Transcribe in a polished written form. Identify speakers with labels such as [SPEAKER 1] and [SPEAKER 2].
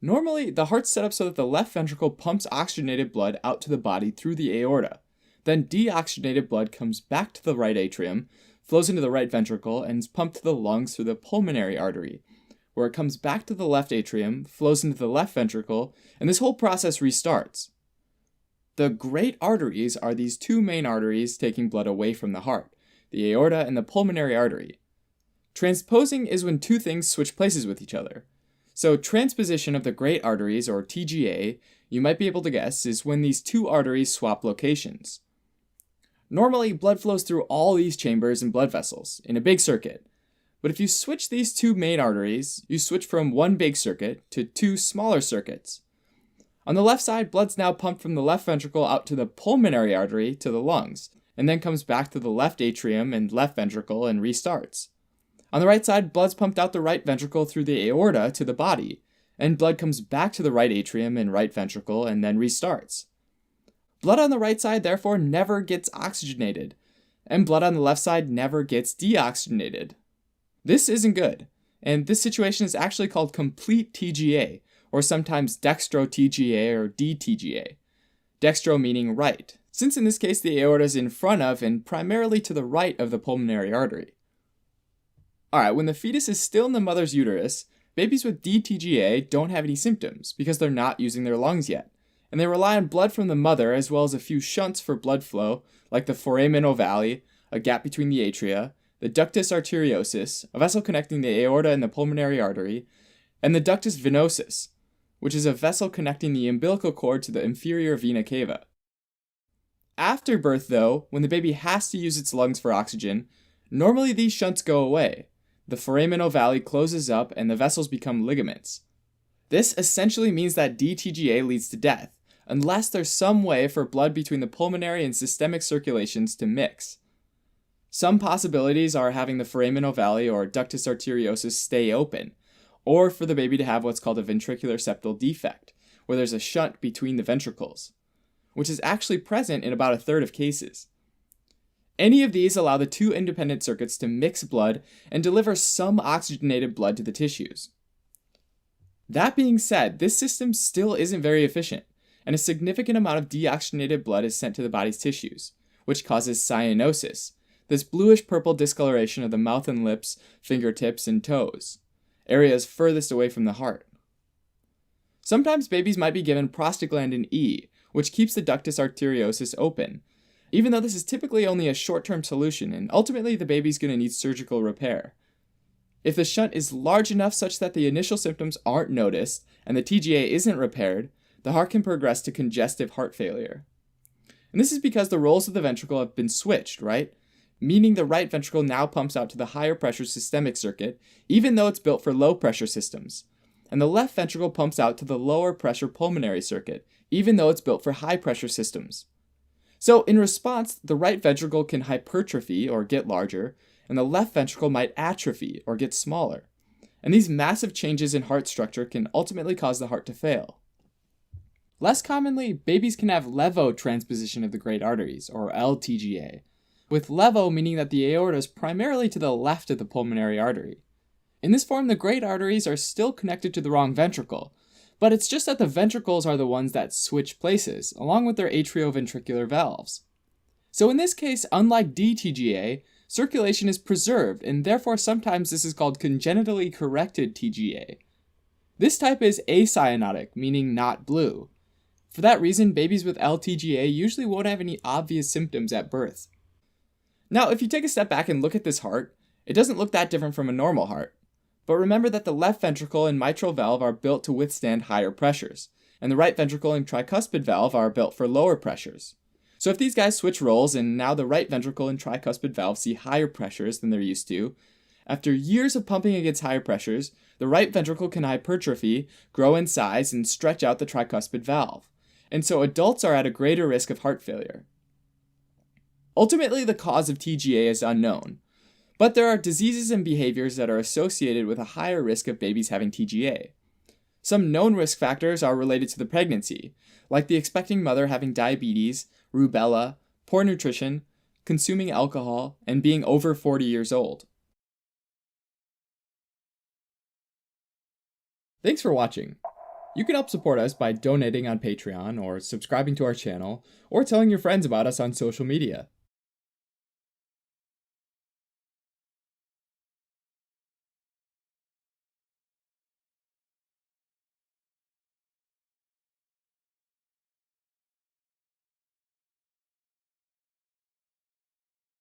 [SPEAKER 1] Normally, the heart's set up so that the left ventricle pumps oxygenated blood out to the body through the aorta. Then deoxygenated blood comes back to the right atrium, flows into the right ventricle, and is pumped to the lungs through the pulmonary artery, where it comes back to the left atrium, flows into the left ventricle, and this whole process restarts. The great arteries are these two main arteries taking blood away from the heart, the aorta and the pulmonary artery. Transposing is when two things switch places with each other. So transposition of the great arteries, or TGA, you might be able to guess, is when these two arteries swap locations. Normally, blood flows through all these chambers and blood vessels in a big circuit. But if you switch these two main arteries, you switch from one big circuit to two smaller circuits. On the left side, blood's now pumped from the left ventricle out to the pulmonary artery to the lungs, and then comes back to the left atrium and left ventricle and restarts. On the right side, blood's pumped out the right ventricle through the aorta to the body, and blood comes back to the right atrium and right ventricle and then restarts. Blood on the right side therefore never gets oxygenated, and blood on the left side never gets deoxygenated. This isn't good, and this situation is actually called complete TGA, or sometimes dextro-TGA or DTGA. Dextro meaning right, since in this case the aorta is in front of and primarily to the right of the pulmonary artery. Alright, when the fetus is still in the mother's uterus, babies with DTGA don't have any symptoms because they're not using their lungs yet, and they rely on blood from the mother as well as a few shunts for blood flow, like the foramen ovale, a gap between the atria, the ductus arteriosus, a vessel connecting the aorta and the pulmonary artery, and the ductus venosus, which is a vessel connecting the umbilical cord to the inferior vena cava. After birth, though, when the baby has to use its lungs for oxygen, normally these shunts go away. The foramen ovale closes up and the vessels become ligaments. This essentially means that DTGA leads to death, unless there's some way for blood between the pulmonary and systemic circulations to mix. Some possibilities are having the foramen ovale or ductus arteriosus stay open, or for the baby to have what's called a ventricular septal defect, where there's a shunt between the ventricles, which is actually present in about a third of cases. Any of these allow the two independent circuits to mix blood and deliver some oxygenated blood to the tissues. That being said, this system still isn't very efficient, and a significant amount of deoxygenated blood is sent to the body's tissues, which causes cyanosis, this bluish-purple discoloration of the mouth and lips, fingertips, and toes, areas furthest away from the heart. Sometimes babies might be given prostaglandin E, which keeps the ductus arteriosus open, even though this is typically only a short-term solution and ultimately the baby's going to need surgical repair. If the shunt is large enough such that the initial symptoms aren't noticed and the TGA isn't repaired, the heart can progress to congestive heart failure. And this is because the roles of the ventricle have been switched, right? Meaning the right ventricle now pumps out to the higher pressure systemic circuit, even though it's built for low pressure systems. And the left ventricle pumps out to the lower pressure pulmonary circuit, even though it's built for high pressure systems. So in response, the right ventricle can hypertrophy or get larger, and the left ventricle might atrophy or get smaller. And these massive changes in heart structure can ultimately cause the heart to fail. Less commonly, babies can have levotransposition of the great arteries, or LTGA, with levo meaning that the aorta is primarily to the left of the pulmonary artery. In this form, the great arteries are still connected to the wrong ventricle, but it's just that the ventricles are the ones that switch places, along with their atrioventricular valves. So in this case, unlike DTGA, circulation is preserved, and therefore sometimes this is called congenitally corrected TGA. This type is acyanotic, meaning not blue. For that reason, babies with LTGA usually won't have any obvious symptoms at birth. Now, if you take a step back and look at this heart, it doesn't look that different from a normal heart. But remember that the left ventricle and mitral valve are built to withstand higher pressures, and the right ventricle and tricuspid valve are built for lower pressures. So if these guys switch roles and now the right ventricle and tricuspid valve see higher pressures than they're used to, after years of pumping against higher pressures, the right ventricle can hypertrophy, grow in size, and stretch out the tricuspid valve. And so adults are at a greater risk of heart failure. Ultimately, the cause of TGA is unknown, but there are diseases and behaviors that are associated with a higher risk of babies having TGA. Some known risk factors are related to the pregnancy, like the expecting mother having diabetes, rubella, poor nutrition, consuming alcohol, and being over 40 years old. Thanks for watching. You can help support us by donating on Patreon, or subscribing to our channel, or telling your friends about us on social media.